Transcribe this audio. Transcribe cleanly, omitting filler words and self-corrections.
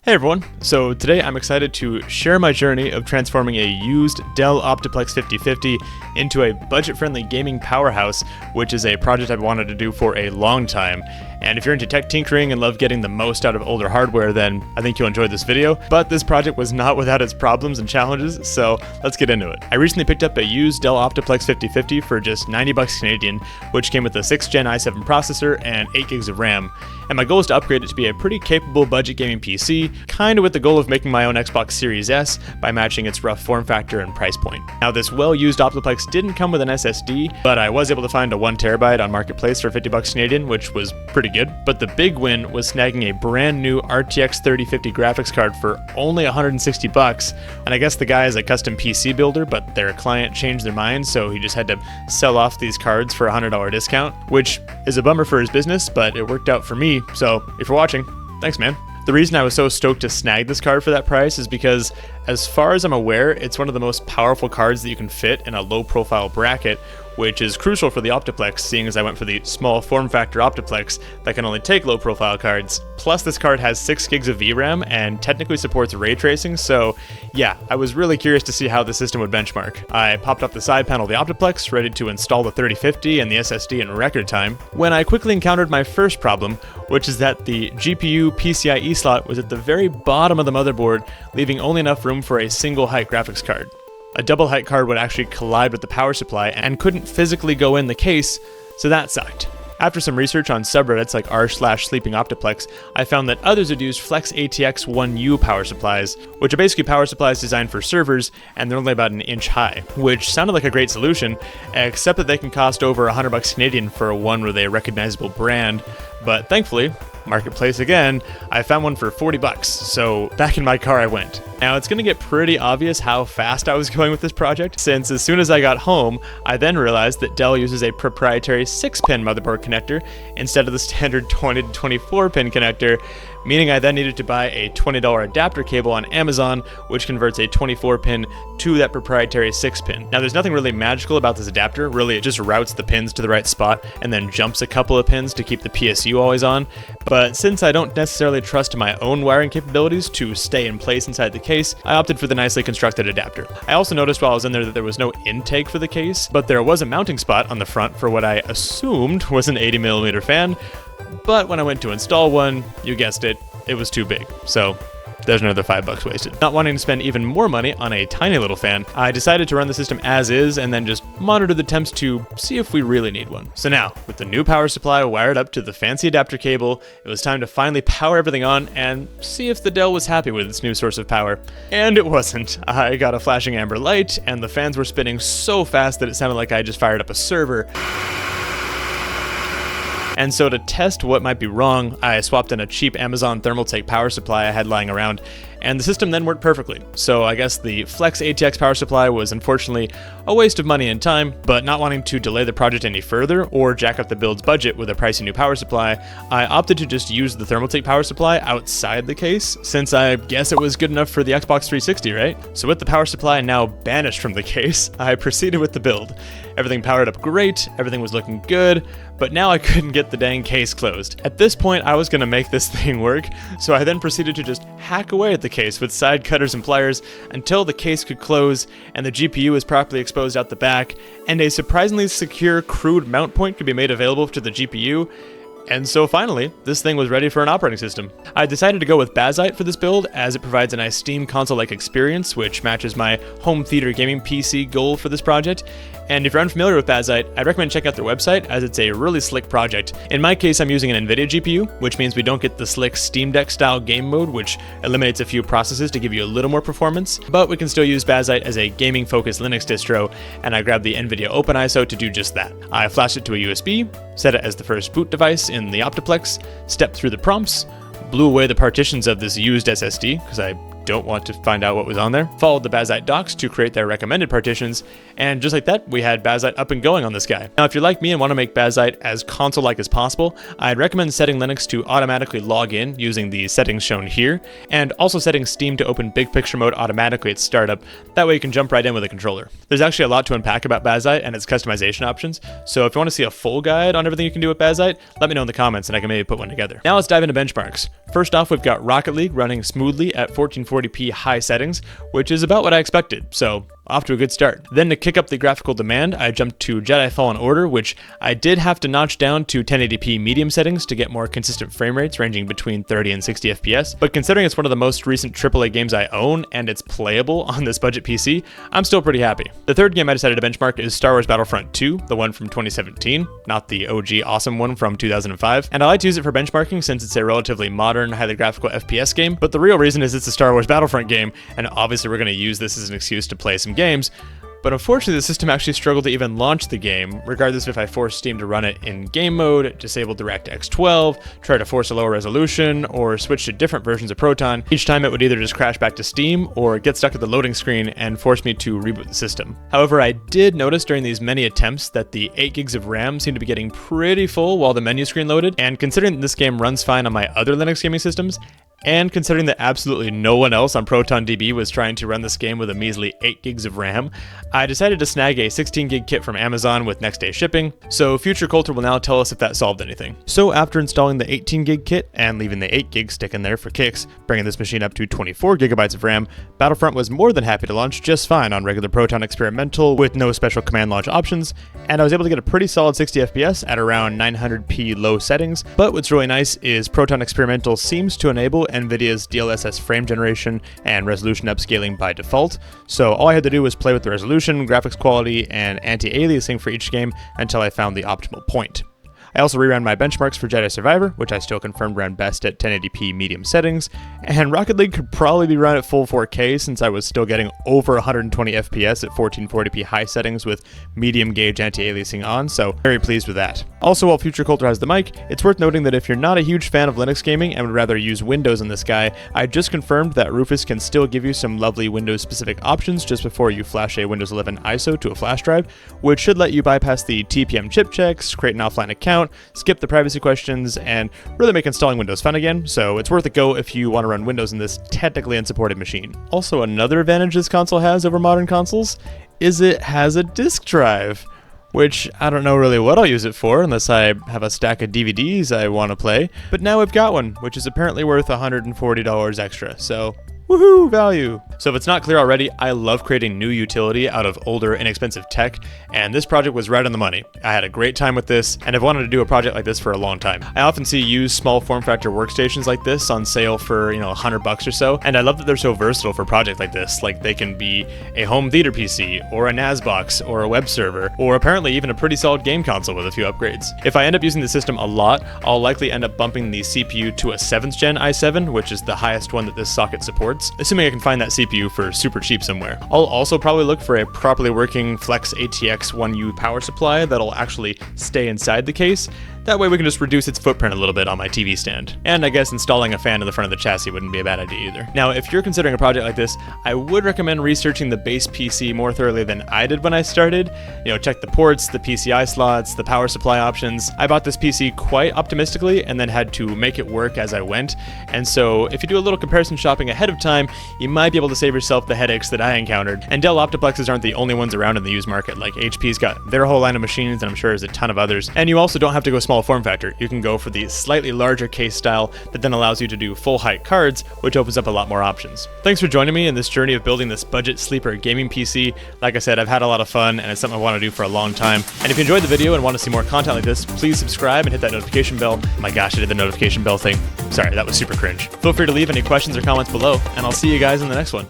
Hey everyone, so today I'm excited to share my journey of transforming a used Dell Optiplex 5050 into a budget-friendly gaming powerhouse, which is a project I've wanted to do for a long time. And if you're into tech tinkering and love getting the most out of older hardware, then I think you'll enjoy this video. But this project was not without its problems and challenges, so let's get into it. I recently picked up a used Dell Optiplex 5050 for just 90 bucks Canadian, which came with a 6th gen i7 processor and 8 gigs of RAM. And my goal is to upgrade it to be a pretty capable budget gaming PC, kinda with the goal of making my own Xbox Series S by matching its rough form factor and price point. Now this well-used Optiplex didn't come with an SSD, but I was able to find a 1TB on Marketplace for 50 bucks Canadian, which was pretty good. But the big win was snagging a brand new RTX 3050 graphics card for only 160 bucks. And I guess the guy is a custom PC builder, but their client changed their mind, so he just had to sell off these cards for a $100 discount, which is a bummer for his business, but it worked out for me. So if you're watching, thanks man. The reason I was so stoked to snag this card for that price is because, as far as I'm aware, it's one of the most powerful cards that you can fit in a low profile bracket, which is crucial for the Optiplex, seeing as I went for the small form factor Optiplex that can only take low profile cards. Plus this card has 6 gigs of VRAM and technically supports ray tracing, so yeah, I was really curious to see how the system would benchmark. I popped up the side panel of the Optiplex, ready to install the 3050 and the SSD in record time, when I quickly encountered my first problem, which is that the GPU PCIe slot was at the very bottom of the motherboard, leaving only enough room for a single height graphics card. A double height card would actually collide with the power supply and couldn't physically go in the case, so that sucked. After some research on subreddits like r/sleeping Optiplex, I found that others had used Flex ATX 1U power supplies, which are basically power supplies designed for servers, and they're only about an inch high, which sounded like a great solution, except that they can cost over 100 bucks Canadian for one with a recognizable brand. But thankfully, Marketplace again, I found one for 40 bucks, so back in my car I went. Now it's gonna get pretty obvious how fast I was going with this project, since as soon as I got home, I then realized that Dell uses a proprietary 6-pin motherboard connector instead of the standard 20 to 24 pin connector, meaning I then needed to buy a $20 adapter cable on Amazon, which converts a 24 pin to that proprietary 6-pin. Now there's nothing really magical about this adapter, really it just routes the pins to the right spot and then jumps a couple of pins to keep the PSU always on. But since I don't necessarily trust my own wiring capabilities to stay in place inside the case, I opted for the nicely constructed adapter. I also noticed while I was in there that there was no intake for the case, but there was a mounting spot on the front for what I assumed was an 80mm fan, but when I went to install one, you guessed it, it was too big, so there's another 5 bucks wasted. Not wanting to spend even more money on a tiny little fan, I decided to run the system as is and then just monitor the temps to see if we really need one. So now, with the new power supply wired up to the fancy adapter cable, it was time to finally power everything on and see if the Dell was happy with its new source of power. And it wasn't. I got a flashing amber light, and the fans were spinning so fast that it sounded like I just fired up a server. And so to test what might be wrong, I swapped in a cheap Amazon Thermaltake power supply I had lying around, and the system then worked perfectly. So I guess the Flex ATX power supply was unfortunately a waste of money and time, but not wanting to delay the project any further or jack up the build's budget with a pricey new power supply, I opted to just use the Thermaltake power supply outside the case, since I guess it was good enough for the Xbox 360, right? So with the power supply now banished from the case, I proceeded with the build. Everything powered up great, everything was looking good, but now I couldn't get the dang case closed. At this point, I was gonna make this thing work, so I then proceeded to just hack away at the case with side cutters and pliers until the case could close and the GPU was properly exposed out the back, and a surprisingly secure crude mount point could be made available to the GPU. And so finally, this thing was ready for an operating system. I decided to go with Bazzite for this build, as it provides a nice Steam console-like experience, which matches my home theater gaming PC goal for this project. And if you're unfamiliar with Bazzite, I'd recommend checking out their website, as it's a really slick project. In my case, I'm using an NVIDIA GPU, which means we don't get the slick Steam Deck style game mode, which eliminates a few processes to give you a little more performance, but we can still use Bazzite as a gaming-focused Linux distro, and I grabbed the NVIDIA OpenISO to do just that. I flashed it to a USB, set it as the first boot device in the Optiplex, stepped through the prompts, blew away the partitions of this used SSD, because I don't want to find out what was on there. Followed the Bazzite docs to create their recommended partitions, and just like that, we had Bazzite up and going on this guy. Now, if you're like me and want to make Bazzite as console-like as possible, I'd recommend setting Linux to automatically log in using the settings shown here, and also setting Steam to open big picture mode automatically at startup. That way you can jump right in with a controller. There's actually a lot to unpack about Bazzite and its customization options, so if you want to see a full guide on everything you can do with Bazzite, let me know in the comments and I can maybe put one together. Now let's dive into benchmarks. First off, we've got Rocket League running smoothly at 1440p high settings, which is about what I expected, so off to a good start. Then to kick up the graphical demand, I jumped to Jedi Fallen Order, which I did have to notch down to 1080p medium settings to get more consistent frame rates ranging between 30 and 60 FPS, but considering it's one of the most recent AAA games I own and it's playable on this budget PC, I'm still pretty happy. The third game I decided to benchmark is Star Wars Battlefront 2, the one from 2017, not the OG awesome one from 2005, and I like to use it for benchmarking since it's a relatively modern, highly graphical FPS game, but the real reason is it's a Star Wars Battlefront game, and obviously we're going to use this as an excuse to play some games. But unfortunately, the system actually struggled to even launch the game, regardless if I forced Steam to run it in game mode, disable DirectX 12, try to force a lower resolution, or switch to different versions of Proton. Each time it would either just crash back to Steam, or get stuck at the loading screen and force me to reboot the system. However, I did notice during these many attempts that the 8 gigs of RAM seemed to be getting pretty full while the menu screen loaded, and considering that this game runs fine on my other Linux gaming systems, and considering that absolutely no one else on ProtonDB was trying to run this game with a measly 8 gigs of RAM, I decided to snag a 16 gig kit from Amazon with next day shipping, so future Coulter will now tell us if that solved anything. So after installing the 18 gig kit and leaving the 8 gig stick in there for kicks, bringing this machine up to 24 gigabytes of RAM, Battlefront was more than happy to launch just fine on regular Proton Experimental with no special command launch options, and I was able to get a pretty solid 60 FPS at around 900p low settings. But what's really nice is Proton Experimental seems to enable NVIDIA's DLSS frame generation and resolution upscaling by default, so all I had to do was play with the resolution, graphics quality, and anti-aliasing for each game until I found the optimal point. I also reran my benchmarks for Jedi Survivor, which I still confirmed ran best at 1080p medium settings, and Rocket League could probably be run at full 4K since I was still getting over 120 FPS at 1440p high settings with medium gauge anti-aliasing on, so very pleased with that. Also, while future Coulter has the mic, it's worth noting that if you're not a huge fan of Linux gaming and would rather use Windows on this guy, I just confirmed that Rufus can still give you some lovely Windows-specific options just before you flash a Windows 11 ISO to a flash drive, which should let you bypass the TPM chip checks, create an offline account, skip the privacy questions, and really make installing Windows fun again, so it's worth a go if you want to run Windows in this technically unsupported machine. Also, another advantage this console has over modern consoles is it has a disk drive, which I don't know really what I'll use it for unless I have a stack of DVDs I want to play, but now we've got one, which is apparently worth $140 extra, so woohoo, value! So if it's not clear already, I love creating new utility out of older, inexpensive tech, and this project was right on the money. I had a great time with this, and I've wanted to do a project like this for a long time. I often see used small form factor workstations like this on sale for, $100 or so, and I love that they're so versatile for projects like this. Like, they can be a home theater PC, or a NAS box, or a web server, or apparently even a pretty solid game console with a few upgrades. If I end up using the system a lot, I'll likely end up bumping the CPU to a 7th gen i7, which is the highest one that this socket supports, assuming I can find that CPU for super cheap somewhere. I'll also probably look for a properly working Flex ATX 1U power supply that'll actually stay inside the case. That way we can just reduce its footprint a little bit on my TV stand. And I guess installing a fan in the front of the chassis wouldn't be a bad idea either. Now, if you're considering a project like this, I would recommend researching the base PC more thoroughly than I did when I started. Check the ports, the PCI slots, the power supply options. I bought this PC quite optimistically and then had to make it work as I went. And so if you do a little comparison shopping ahead of time, you might be able to save yourself the headaches that I encountered. And Dell Optiplexes aren't the only ones around in the used market. Like, HP's got their whole line of machines, and I'm sure there's a ton of others. And you also don't have to go small form factor. You can go for the slightly larger case style that then allows you to do full height cards, which opens up a lot more options. Thanks for joining me in this journey of building this budget sleeper gaming PC. Like I said, I've had a lot of fun, and it's something I want to do for a long time. And if you enjoyed the video and want to see more content like this, please subscribe and hit that notification bell. Oh my gosh, I did the notification bell thing. Sorry, that was super cringe. Feel free to leave any questions or comments below, and I'll see you guys in the next one.